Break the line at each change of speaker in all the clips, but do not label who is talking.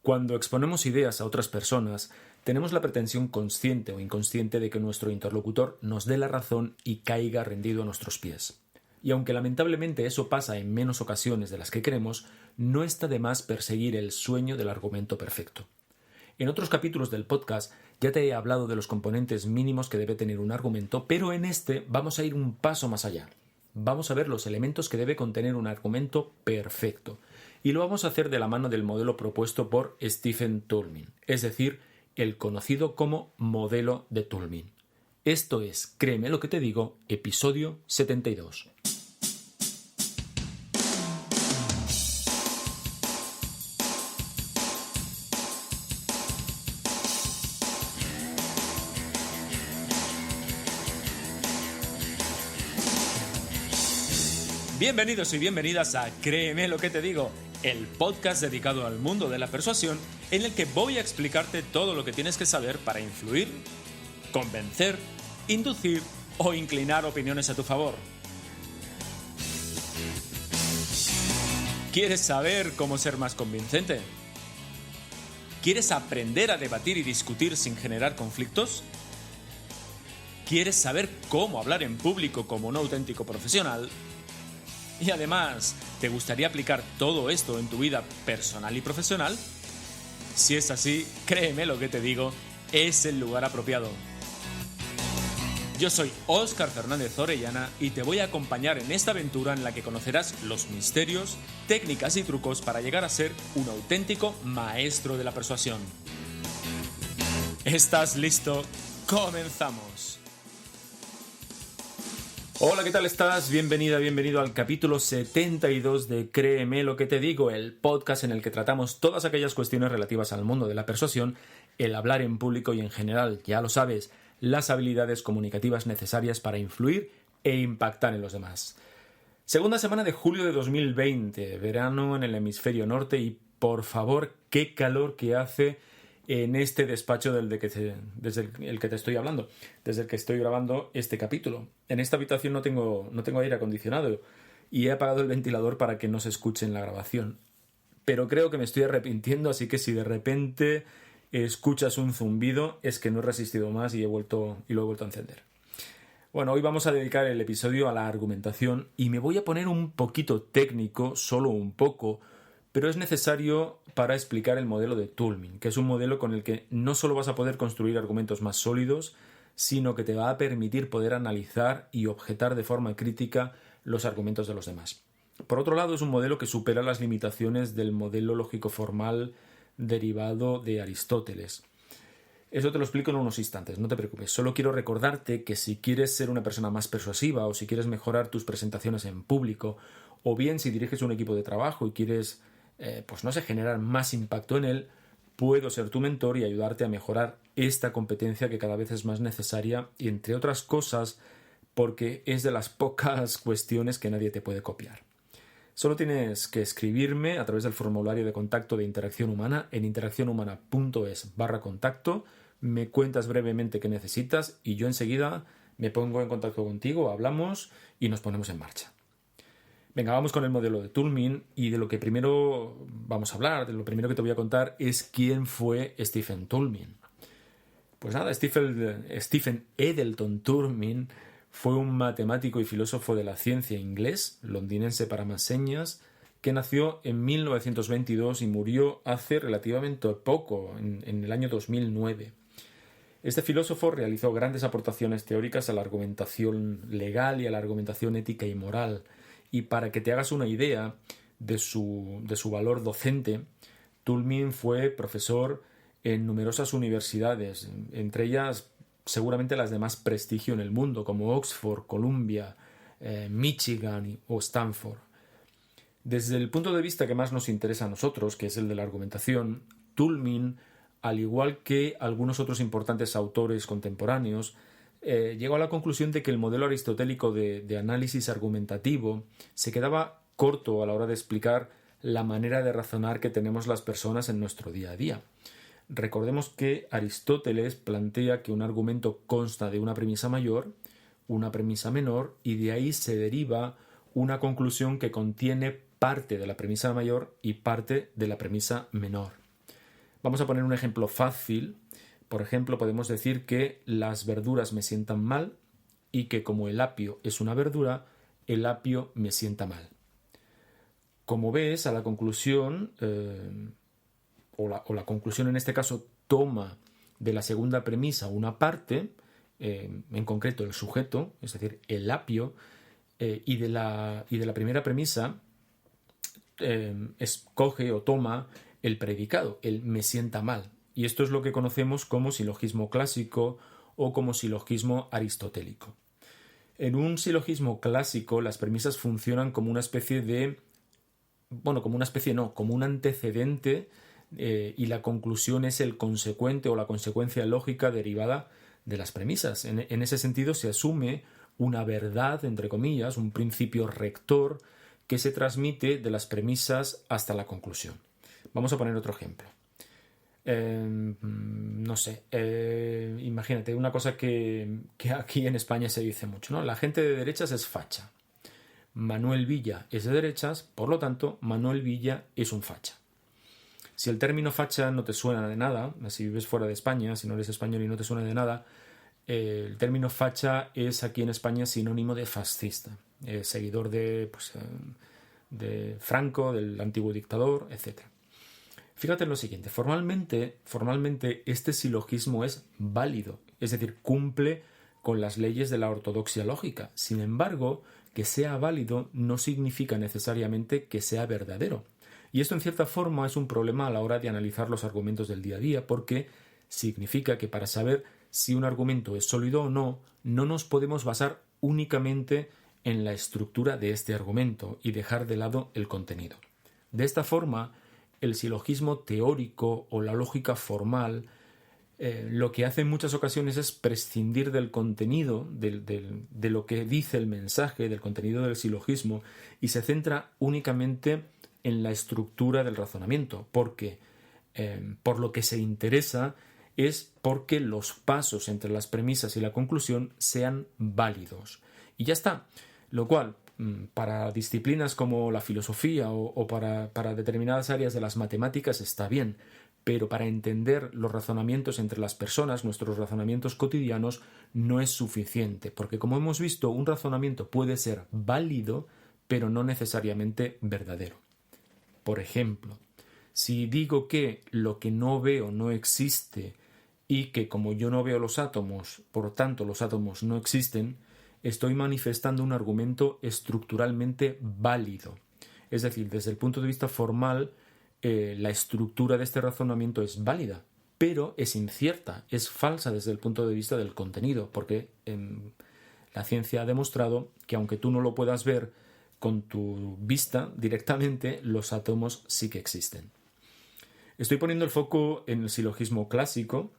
Cuando exponemos ideas a otras personas, tenemos la pretensión consciente o inconsciente de que nuestro interlocutor nos dé la razón y caiga rendido a nuestros pies. Y aunque lamentablemente eso pasa en menos ocasiones de las que queremos, no está de más perseguir el sueño del argumento perfecto. En otros capítulos del podcast ya te he hablado de los componentes mínimos que debe tener un argumento, pero en este vamos a ir un paso más allá. Vamos a ver los elementos que debe contener un argumento perfecto. Y lo vamos a hacer de la mano del modelo propuesto por Stephen Toulmin, es decir, el conocido como modelo de Toulmin. Esto es, créeme lo que te digo, episodio 72. Bienvenidos y bienvenidas a Créeme lo que te digo, el podcast dedicado al mundo de la persuasión en el que voy a explicarte todo lo que tienes que saber para influir, convencer, inducir o inclinar opiniones a tu favor. ¿Quieres saber cómo ser más convincente? ¿Quieres aprender a debatir y discutir sin generar conflictos? ¿Quieres saber cómo hablar en público como un auténtico profesional? Y además, ¿te gustaría aplicar todo esto en tu vida personal y profesional? Si es así, créeme lo que te digo, es el lugar apropiado. Yo soy Óscar Fernández Orellana y te voy a acompañar en esta aventura en la que conocerás los misterios, técnicas y trucos para llegar a ser un auténtico maestro de la persuasión. ¿Estás listo? ¡Comenzamos! Hola, ¿qué tal estás? Bienvenido al capítulo 72 de Créeme lo que te digo, el podcast en el que tratamos todas aquellas cuestiones relativas al mundo de la persuasión, el hablar en público y en general, ya lo sabes, las habilidades comunicativas necesarias para influir e impactar en los demás. Segunda semana de julio de 2020, verano en el hemisferio norte y, por favor, qué calor que hace en este despacho desde el que te estoy hablando, desde el que estoy grabando este capítulo. En esta habitación no tengo aire acondicionado y he apagado el ventilador para que no se escuche en la grabación. Pero creo que me estoy arrepintiendo, así que si de repente escuchas un zumbido es que no he resistido más y lo he vuelto a encender. Bueno, hoy vamos a dedicar el episodio a la argumentación y me voy a poner un poquito técnico, solo un poco, pero es necesario para explicar el modelo de Toulmin, que es un modelo con el que no solo vas a poder construir argumentos más sólidos, sino que te va a permitir poder analizar y objetar de forma crítica los argumentos de los demás. Por otro lado, es un modelo que supera las limitaciones del modelo lógico-formal derivado de Aristóteles. Eso te lo explico en unos instantes, no te preocupes. Solo quiero recordarte que si quieres ser una persona más persuasiva o si quieres mejorar tus presentaciones en público, o bien si diriges un equipo de trabajo y quieres generar más impacto en él, puedo ser tu mentor y ayudarte a mejorar esta competencia que cada vez es más necesaria y, entre otras cosas, porque es de las pocas cuestiones que nadie te puede copiar. Solo tienes que escribirme a través del formulario de contacto de Interacción Humana en interaccionhumana.es/contacto, me cuentas brevemente qué necesitas y yo enseguida me pongo en contacto contigo, hablamos y nos ponemos en marcha. Venga, vamos con el modelo de Toulmin y de lo que primero vamos a hablar, de lo primero que te voy a contar es quién fue Stephen Toulmin. Pues nada, Stephen Edelton Toulmin fue un matemático y filósofo de la ciencia inglés, londinense para más señas, que nació en 1922 y murió hace relativamente poco, en el año 2009. Este filósofo realizó grandes aportaciones teóricas a la argumentación legal y a la argumentación ética y moral. Y para que te hagas una idea de su valor docente, Toulmin fue profesor en numerosas universidades, entre ellas seguramente las de más prestigio en el mundo, como Oxford, Columbia, Michigan o Stanford. Desde el punto de vista que más nos interesa a nosotros, que es el de la argumentación, Toulmin, al igual que algunos otros importantes autores contemporáneos, llegó a la conclusión de que el modelo aristotélico de análisis argumentativo se quedaba corto a la hora de explicar la manera de razonar que tenemos las personas en nuestro día a día. Recordemos que Aristóteles plantea que un argumento consta de una premisa mayor, una premisa menor, y de ahí se deriva una conclusión que contiene parte de la premisa mayor y parte de la premisa menor. Vamos a poner un ejemplo fácil. Por ejemplo, podemos decir que las verduras me sientan mal y que como el apio es una verdura, el apio me sienta mal. Como ves, a la conclusión, o la conclusión en este caso toma de la segunda premisa una parte, en concreto el sujeto, es decir, el apio, y de la primera premisa escoge o toma el predicado, el me sienta mal. Y esto es lo que conocemos como silogismo clásico o como silogismo aristotélico. En un silogismo clásico las premisas funcionan como una especie de... Bueno, como una especie no, como un antecedente y la conclusión es el consecuente o la consecuencia lógica derivada de las premisas. En ese sentido se asume una verdad, entre comillas, un principio rector que se transmite de las premisas hasta la conclusión. Vamos a poner otro ejemplo. No sé, imagínate una cosa que aquí en España se dice mucho, ¿no? La gente de derechas es facha. Manuel Villa es de derechas, por lo tanto, Manuel Villa es un facha. Si el término facha no te suena de nada, si vives fuera de España, si no eres español y no te suena de nada, el término facha es aquí en España sinónimo de fascista, seguidor de Franco, del antiguo dictador, etc. Fíjate en lo siguiente, formalmente este silogismo es válido, es decir, cumple con las leyes de la ortodoxia lógica. Sin embargo, que sea válido no significa necesariamente que sea verdadero. Y esto en cierta forma es un problema a la hora de analizar los argumentos del día a día, porque significa que para saber si un argumento es sólido o no, no nos podemos basar únicamente en la estructura de este argumento y dejar de lado el contenido. De esta forma, el silogismo teórico o la lógica formal lo que hace en muchas ocasiones es prescindir del contenido, de lo que dice el mensaje, del contenido del silogismo, y se centra únicamente en la estructura del razonamiento, porque por lo que se interesa es porque los pasos entre las premisas y la conclusión sean válidos. Y ya está. Lo cual, para disciplinas como la filosofía o para determinadas áreas de las matemáticas está bien, pero para entender los razonamientos entre las personas, nuestros razonamientos cotidianos, no es suficiente, porque como hemos visto, un razonamiento puede ser válido, pero no necesariamente verdadero. Por ejemplo, si digo que lo que no veo no existe y que como yo no veo los átomos, por tanto los átomos no existen, estoy manifestando un argumento estructuralmente válido. Es decir, desde el punto de vista formal, la estructura de este razonamiento es válida, pero es incierta, es falsa desde el punto de vista del contenido, porque la ciencia ha demostrado que aunque tú no lo puedas ver con tu vista directamente, los átomos sí que existen. Estoy poniendo el foco en el silogismo clásico,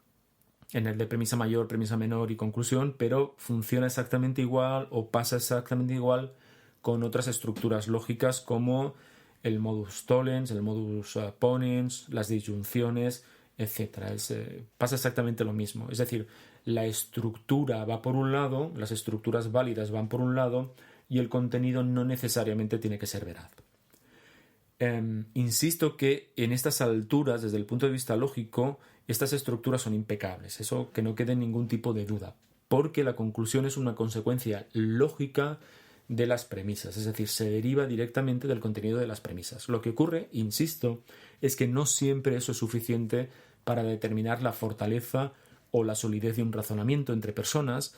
en el de premisa mayor, premisa menor y conclusión, pero funciona exactamente igual o pasa exactamente igual con otras estructuras lógicas como el modus tollens, el modus ponens, las disyunciones, etc. Pasa exactamente lo mismo. Es decir, la estructura va por un lado, las estructuras válidas van por un lado y el contenido no necesariamente tiene que ser veraz. Insisto que en estas alturas, desde el punto de vista lógico, estas estructuras son impecables, eso que no quede ningún tipo de duda, porque la conclusión es una consecuencia lógica de las premisas, es decir, se deriva directamente del contenido de las premisas. Lo que ocurre, insisto, es que no siempre eso es suficiente para determinar la fortaleza o la solidez de un razonamiento entre personas,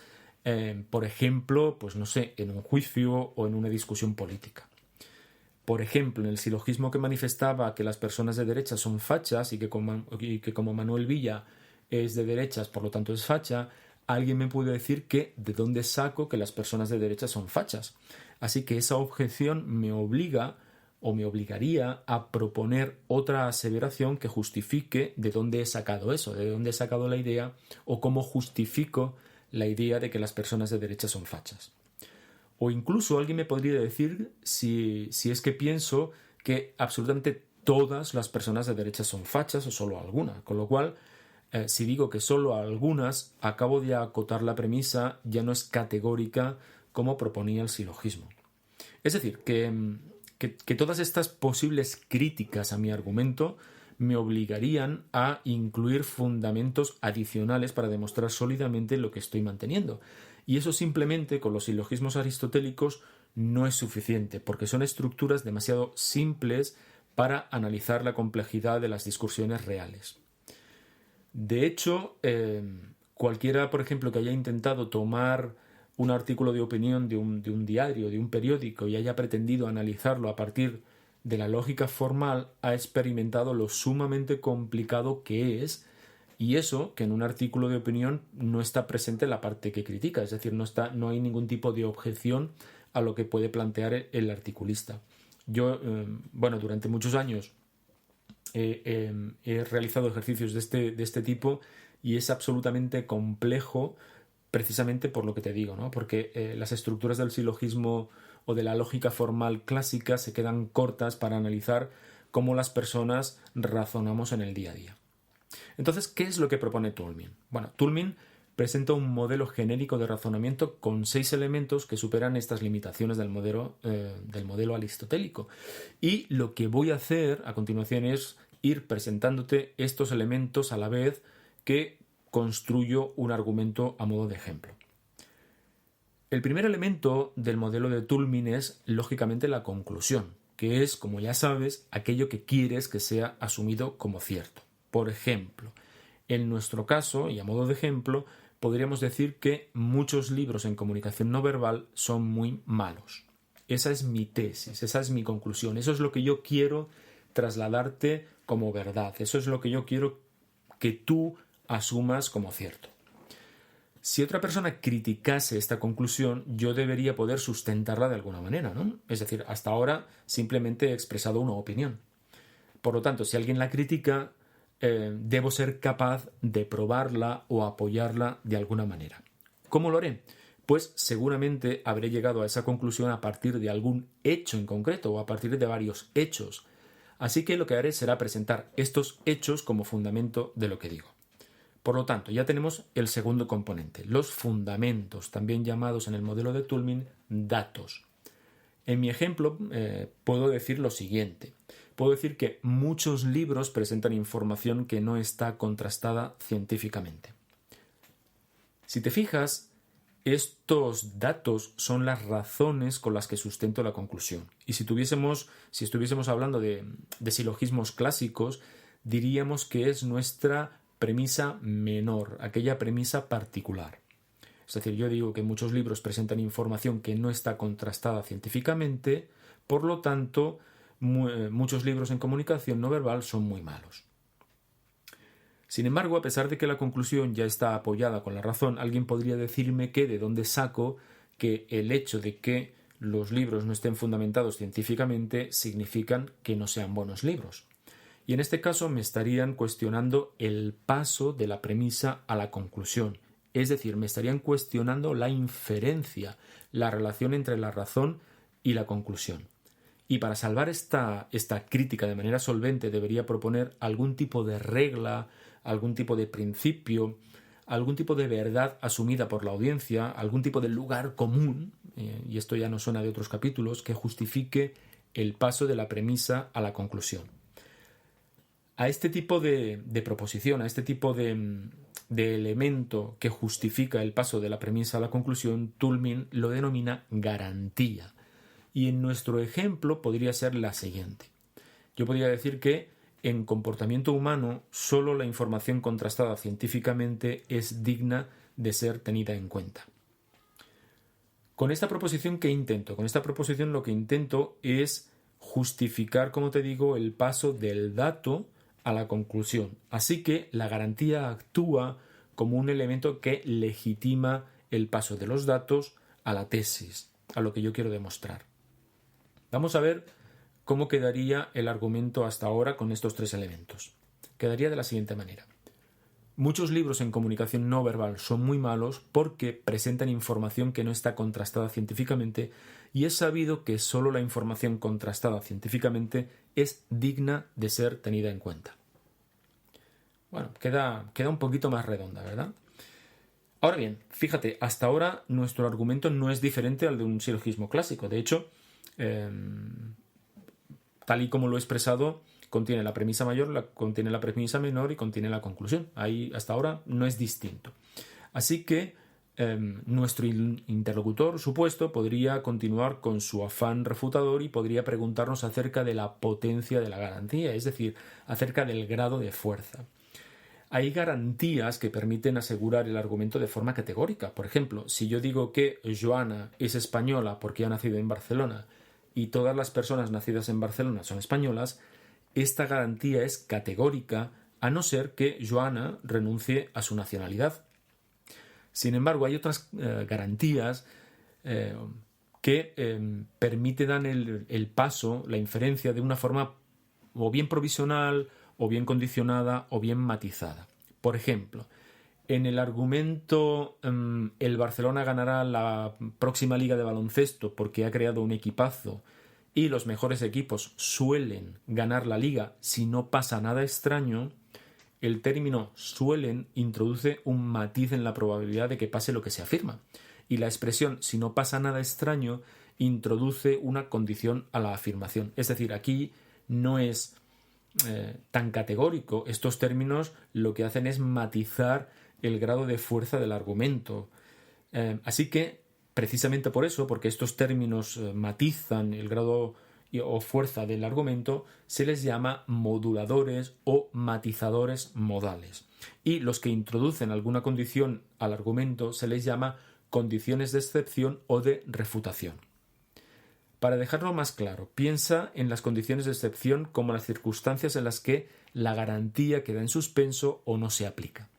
por ejemplo, pues no sé, en un juicio o en una discusión política. Por ejemplo, en el silogismo que manifestaba que las personas de derechas son fachas y que como Manuel Villa es de derechas, por lo tanto es facha, alguien me puede decir que de dónde saco que las personas de derechas son fachas. Así que esa objeción me obliga o me obligaría a proponer otra aseveración que justifique de dónde he sacado eso, de dónde he sacado la idea o cómo justifico la idea de que las personas de derechas son fachas. O incluso alguien me podría decir si es que pienso que absolutamente todas las personas de derecha son fachas o solo alguna. Con lo cual, si digo que solo algunas, acabo de acotar la premisa, ya no es categórica como proponía el silogismo. Es decir, que todas estas posibles críticas a mi argumento me obligarían a incluir fundamentos adicionales para demostrar sólidamente lo que estoy manteniendo. Y eso simplemente con los silogismos aristotélicos no es suficiente, porque son estructuras demasiado simples para analizar la complejidad de las discusiones reales. De hecho, cualquiera, por ejemplo, que haya intentado tomar un artículo de opinión de un diario, de un periódico, y haya pretendido analizarlo a partir de la lógica formal, ha experimentado lo sumamente complicado que es, y eso que en un artículo de opinión no está presente la parte que critica, es decir, no hay ningún tipo de objeción a lo que puede plantear el articulista. Yo, durante muchos años he realizado ejercicios de este tipo y es absolutamente complejo precisamente por lo que te digo, ¿no? Porque las estructuras del silogismo o de la lógica formal clásica se quedan cortas para analizar cómo las personas razonamos en el día a día. Entonces, ¿qué es lo que propone Toulmin? Bueno, Toulmin presenta un modelo genérico de razonamiento con 6 elementos que superan estas limitaciones del modelo aristotélico. Y lo que voy a hacer a continuación es ir presentándote estos elementos a la vez que construyo un argumento a modo de ejemplo. El primer elemento del modelo de Toulmin es, lógicamente, la conclusión, que es, como ya sabes, aquello que quieres que sea asumido como cierto. Por ejemplo, en nuestro caso, y a modo de ejemplo, podríamos decir que muchos libros en comunicación no verbal son muy malos. Esa es mi tesis, esa es mi conclusión, eso es lo que yo quiero trasladarte como verdad, eso es lo que yo quiero que tú asumas como cierto. Si otra persona criticase esta conclusión, yo debería poder sustentarla de alguna manera, ¿no? Es decir, hasta ahora simplemente he expresado una opinión. Por lo tanto, si alguien la critica, debo ser capaz de probarla o apoyarla de alguna manera. ¿Cómo lo haré? Pues seguramente habré llegado a esa conclusión a partir de algún hecho en concreto o a partir de varios hechos. Así que lo que haré será presentar estos hechos como fundamento de lo que digo. Por lo tanto, ya tenemos el segundo componente, los fundamentos, también llamados en el modelo de Toulmin datos. En mi ejemplo puedo decir lo siguiente. Puedo decir que muchos libros presentan información que no está contrastada científicamente. Si te fijas, estos datos son las razones con las que sustento la conclusión. Y si estuviésemos hablando de silogismos clásicos, diríamos que es nuestra premisa menor, aquella premisa particular. Es decir, yo digo que muchos libros presentan información que no está contrastada científicamente, por lo tanto, muchos libros en comunicación no verbal son muy malos. Sin embargo, a pesar de que la conclusión ya está apoyada con la razón, alguien podría decirme que de dónde saco que el hecho de que los libros no estén fundamentados científicamente significan que no sean buenos libros. Y en este caso me estarían cuestionando el paso de la premisa a la conclusión. Es decir, me estarían cuestionando la inferencia, la relación entre la razón y la conclusión. Y para salvar esta crítica de manera solvente debería proponer algún tipo de regla, algún tipo de principio, algún tipo de verdad asumida por la audiencia, algún tipo de lugar común, y esto ya nos suena de otros capítulos, que justifique el paso de la premisa a la conclusión. A este tipo de proposición, a este tipo de elemento que justifica el paso de la premisa a la conclusión, Toulmin lo denomina garantía. Y en nuestro ejemplo podría ser la siguiente. Yo podría decir que en comportamiento humano solo la información contrastada científicamente es digna de ser tenida en cuenta. Con esta proposición, ¿qué intento? Con esta proposición lo que intento es justificar, como te digo, el paso del dato a la conclusión. Así que la garantía actúa como un elemento que legitima el paso de los datos a la tesis, a lo que yo quiero demostrar. Vamos a ver cómo quedaría el argumento hasta ahora con estos 3 elementos. Quedaría de la siguiente manera. Muchos libros en comunicación no verbal son muy malos porque presentan información que no está contrastada científicamente y es sabido que solo la información contrastada científicamente es digna de ser tenida en cuenta. Bueno, queda un poquito más redonda, ¿verdad? Ahora bien, fíjate, hasta ahora nuestro argumento no es diferente al de un silogismo clásico. De hecho, tal y como lo he expresado, contiene la premisa mayor, contiene la premisa menor y contiene la conclusión. Ahí hasta ahora no es distinto. Así que nuestro interlocutor supuesto podría continuar con su afán refutador y podría preguntarnos acerca de la potencia de la garantía, es decir, acerca del grado de fuerza. Hay garantías que permiten asegurar el argumento de forma categórica. Por ejemplo, si yo digo que Joana es española porque ha nacido en Barcelona y todas las personas nacidas en Barcelona son españolas, esta garantía es categórica a no ser que Joana renuncie a su nacionalidad. Sin embargo, hay otras garantías que permiten el paso, la inferencia de una forma o bien provisional, o bien condicionada, o bien matizada. Por ejemplo, en el argumento el Barcelona ganará la próxima liga de baloncesto porque ha creado un equipazo y los mejores equipos suelen ganar la liga si no pasa nada extraño, el término suelen introduce un matiz en la probabilidad de que pase lo que se afirma. Y la expresión si no pasa nada extraño introduce una condición a la afirmación. Es decir, aquí no es tan categórico. Estos términos lo que hacen es matizar el grado de fuerza del argumento. Así que, precisamente por eso, porque estos términos matizan el grado o fuerza del argumento, se les llama moduladores o matizadores modales. Y los que introducen alguna condición al argumento se les llama condiciones de excepción o de refutación. Para dejarlo más claro, piensa en las condiciones de excepción como las circunstancias en las que la garantía queda en suspenso o no se aplica.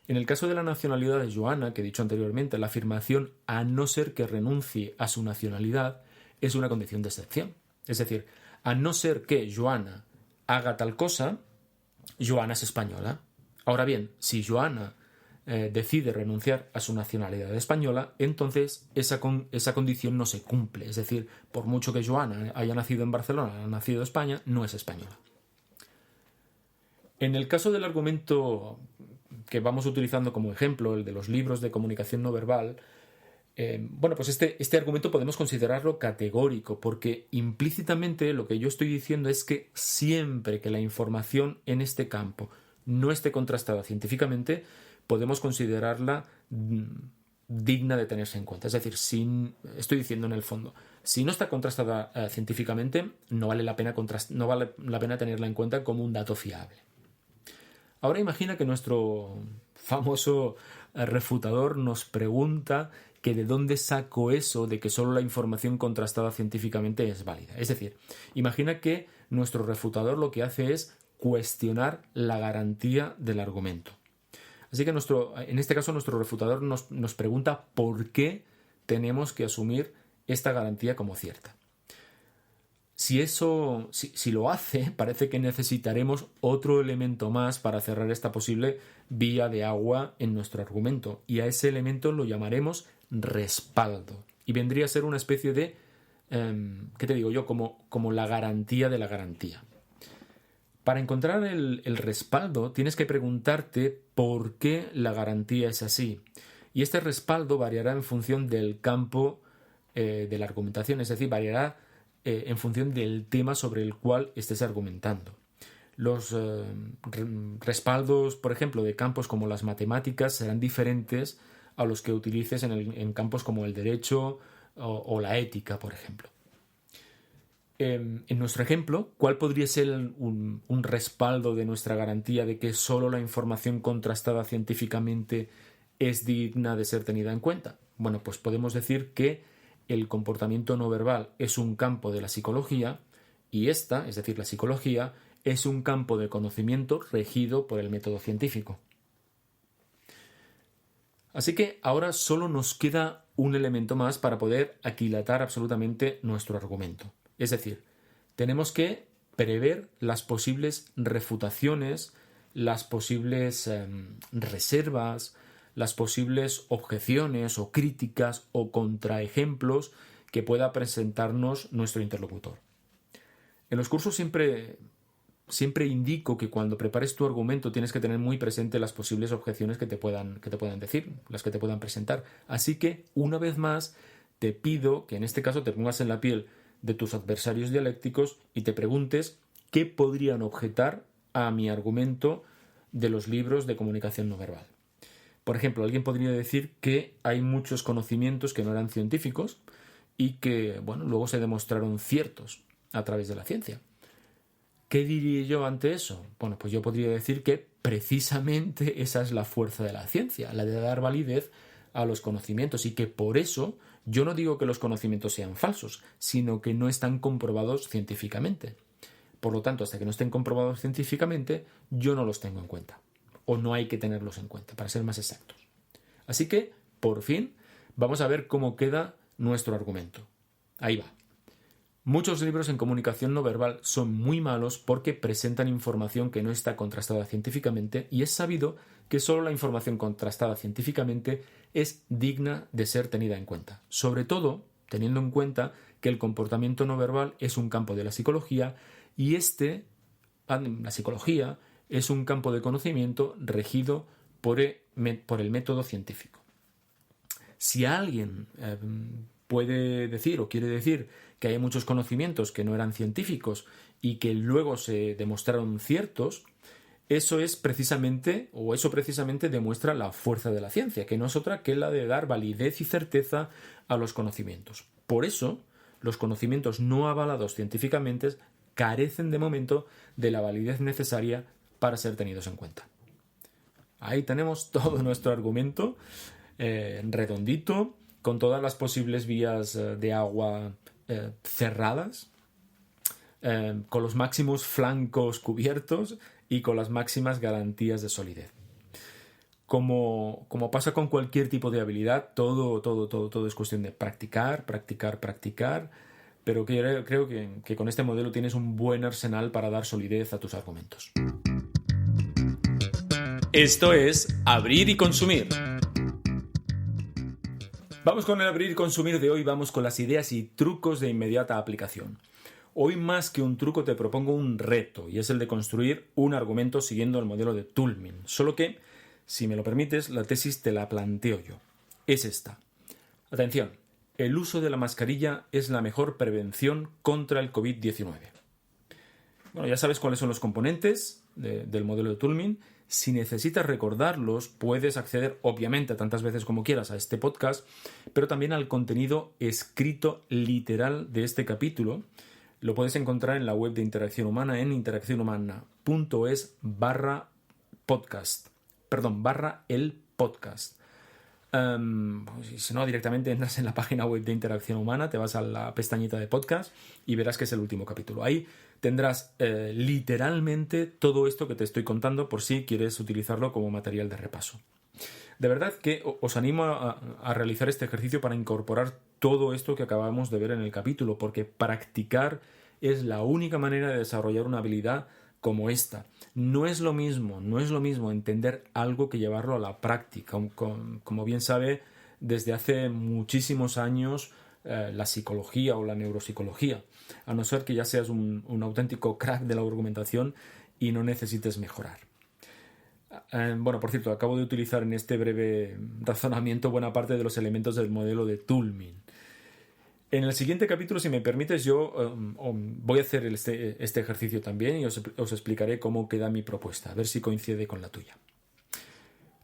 En el caso de la nacionalidad de Joana, que he dicho anteriormente, la afirmación a no ser que renuncie a su nacionalidad es una condición de excepción. Es decir, a no ser que Joana haga tal cosa, Joana es española. Ahora bien, si Joana decide renunciar a su nacionalidad española, entonces esa condición no se cumple. Es decir, por mucho que Joana haya nacido en Barcelona, haya nacido en España, no es española. En el caso del argumento que vamos utilizando como ejemplo, el de los libros de comunicación no verbal, pues este argumento podemos considerarlo categórico, porque implícitamente lo que yo estoy diciendo es que siempre que la información en este campo no esté contrastada científicamente, podemos considerarla digna de tenerse en cuenta. Es decir, estoy diciendo en el fondo, si no está contrastada científicamente, no vale la pena tenerla en cuenta como un dato fiable. Ahora imagina que nuestro famoso refutador nos pregunta que de dónde saco eso de que solo la información contrastada científicamente es válida. Es decir, imagina que nuestro refutador lo que hace es cuestionar la garantía del argumento. Así que en este caso nuestro refutador nos pregunta por qué tenemos que asumir esta garantía como cierta. Si lo hace, parece que necesitaremos otro elemento más para cerrar esta posible vía de agua en nuestro argumento, y a ese elemento lo llamaremos respaldo, y vendría a ser una especie de, ¿qué te digo yo? Como la garantía de la garantía. Para encontrar el respaldo tienes que preguntarte por qué la garantía es así, y este respaldo variará en función del campo de la argumentación, es decir, variará en función del tema sobre el cual estés argumentando. Los respaldos, por ejemplo, de campos como las matemáticas serán diferentes a los que utilices en campos como el derecho o la ética, por ejemplo. En nuestro ejemplo, ¿cuál podría ser un respaldo de nuestra garantía de que solo la información contrastada científicamente es digna de ser tenida en cuenta? Bueno, pues podemos decir que el comportamiento no verbal es un campo de la psicología y esta, es decir, la psicología, es un campo de conocimiento regido por el método científico. Así que ahora solo nos queda un elemento más para poder aquilatar absolutamente nuestro argumento. Es decir, tenemos que prever las posibles refutaciones, las posibles reservas, las posibles objeciones o críticas o contraejemplos que pueda presentarnos nuestro interlocutor. En los cursos siempre indico que cuando prepares tu argumento tienes que tener muy presente las posibles objeciones que te puedan decir, las que te puedan presentar. Así que, una vez más, te pido que en este caso te pongas en la piel de tus adversarios dialécticos y te preguntes qué podrían objetar a mi argumento de los libros de comunicación no verbal. Por ejemplo, alguien podría decir que hay muchos conocimientos que no eran científicos y que, bueno, luego se demostraron ciertos a través de la ciencia. ¿Qué diría yo ante eso? Bueno, pues yo podría decir que precisamente esa es la fuerza de la ciencia, la de dar validez a los conocimientos, y que por eso yo no digo que los conocimientos sean falsos, sino que no están comprobados científicamente. Por lo tanto, hasta que no estén comprobados científicamente, yo no los tengo en cuenta. O no hay que tenerlos en cuenta, para ser más exactos. Así que, por fin, vamos a ver cómo queda nuestro argumento. Ahí va. Muchos libros en comunicación no verbal son muy malos porque presentan información que no está contrastada científicamente, y es sabido que solo la información contrastada científicamente es digna de ser tenida en cuenta. Sobre todo, teniendo en cuenta que el comportamiento no verbal es un campo de la psicología, y la psicología es un campo de conocimiento regido por el método científico. Si alguien puede decir o quiere decir que hay muchos conocimientos que no eran científicos y que luego se demostraron ciertos, eso precisamente demuestra la fuerza de la ciencia, que no es otra que la de dar validez y certeza a los conocimientos. Por eso, los conocimientos no avalados científicamente carecen de momento de la validez necesaria para ser tenidos en cuenta. Ahí tenemos todo nuestro argumento redondito, con todas las posibles vías de agua cerradas, con los máximos flancos cubiertos y con las máximas garantías de solidez. Como pasa con cualquier tipo de habilidad, todo es cuestión de practicar, pero creo que con este modelo tienes un buen arsenal para dar solidez a tus argumentos. Esto es Abrir y Consumir. Vamos con el abrir y consumir de hoy, vamos con las ideas y trucos de inmediata aplicación. Hoy, más que un truco, te propongo un reto, y es el de construir un argumento siguiendo el modelo de Toulmin. Solo que, si me lo permites, la tesis te la planteo yo. Es esta. Atención, el uso de la mascarilla es la mejor prevención contra el COVID-19. Bueno, ya sabes cuáles son los componentes del modelo de Toulmin. Si necesitas recordarlos, puedes acceder, obviamente, tantas veces como quieras a este podcast, pero también al contenido escrito literal de este capítulo. Lo puedes encontrar en la web de Interacción Humana, en interaccionhumana.es/podcast. /el podcast. Si no, directamente entras en la página web de Interacción Humana, te vas a la pestañita de podcast y verás que es el último capítulo. Ahí tendrás literalmente todo esto que te estoy contando, por si quieres utilizarlo como material de repaso. De verdad que os animo a realizar este ejercicio para incorporar todo esto que acabamos de ver en el capítulo, porque practicar es la única manera de desarrollar una habilidad como esta. No es lo mismo entender algo que llevarlo a la práctica. Como bien sabe, desde hace muchísimos años la psicología o la neuropsicología, a no ser que ya seas un auténtico crack de la argumentación y no necesites mejorar. Bueno, por cierto, acabo de utilizar en este breve razonamiento buena parte de los elementos del modelo de Toulmin. En el siguiente capítulo, si me permites, yo voy a hacer este ejercicio también y os explicaré cómo queda mi propuesta, a ver si coincide con la tuya.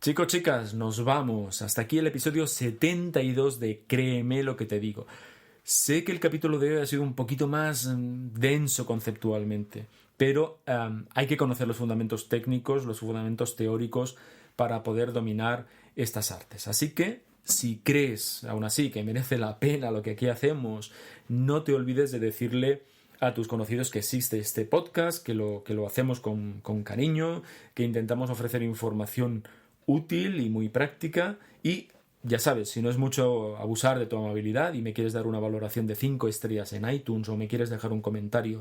Chicos, chicas, nos vamos. Hasta aquí el episodio 72 de Créeme lo que te digo. Sé que el capítulo de hoy ha sido un poquito más denso conceptualmente, pero hay que conocer los fundamentos técnicos, los fundamentos teóricos para poder dominar estas artes. Así que, si crees, aún así, que merece la pena lo que aquí hacemos, no te olvides de decirle a tus conocidos que existe este podcast, que lo hacemos con cariño, que intentamos ofrecer información útil y muy práctica. Y ya sabes, si no es mucho abusar de tu amabilidad y me quieres dar una valoración de 5 estrellas en iTunes o me quieres dejar un comentario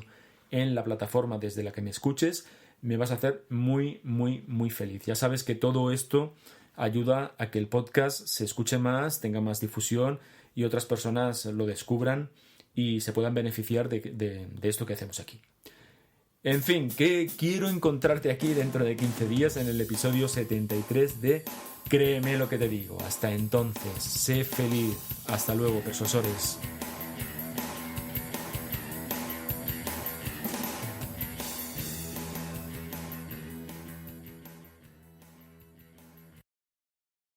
en la plataforma desde la que me escuches, me vas a hacer muy, muy, muy feliz. Ya sabes que todo esto ayuda a que el podcast se escuche más, tenga más difusión y otras personas lo descubran y se puedan beneficiar de esto que hacemos aquí. En fin, que quiero encontrarte aquí dentro de 15 días en el episodio 73 de Créeme lo que te digo. Hasta entonces, sé feliz. Hasta luego, persuasores.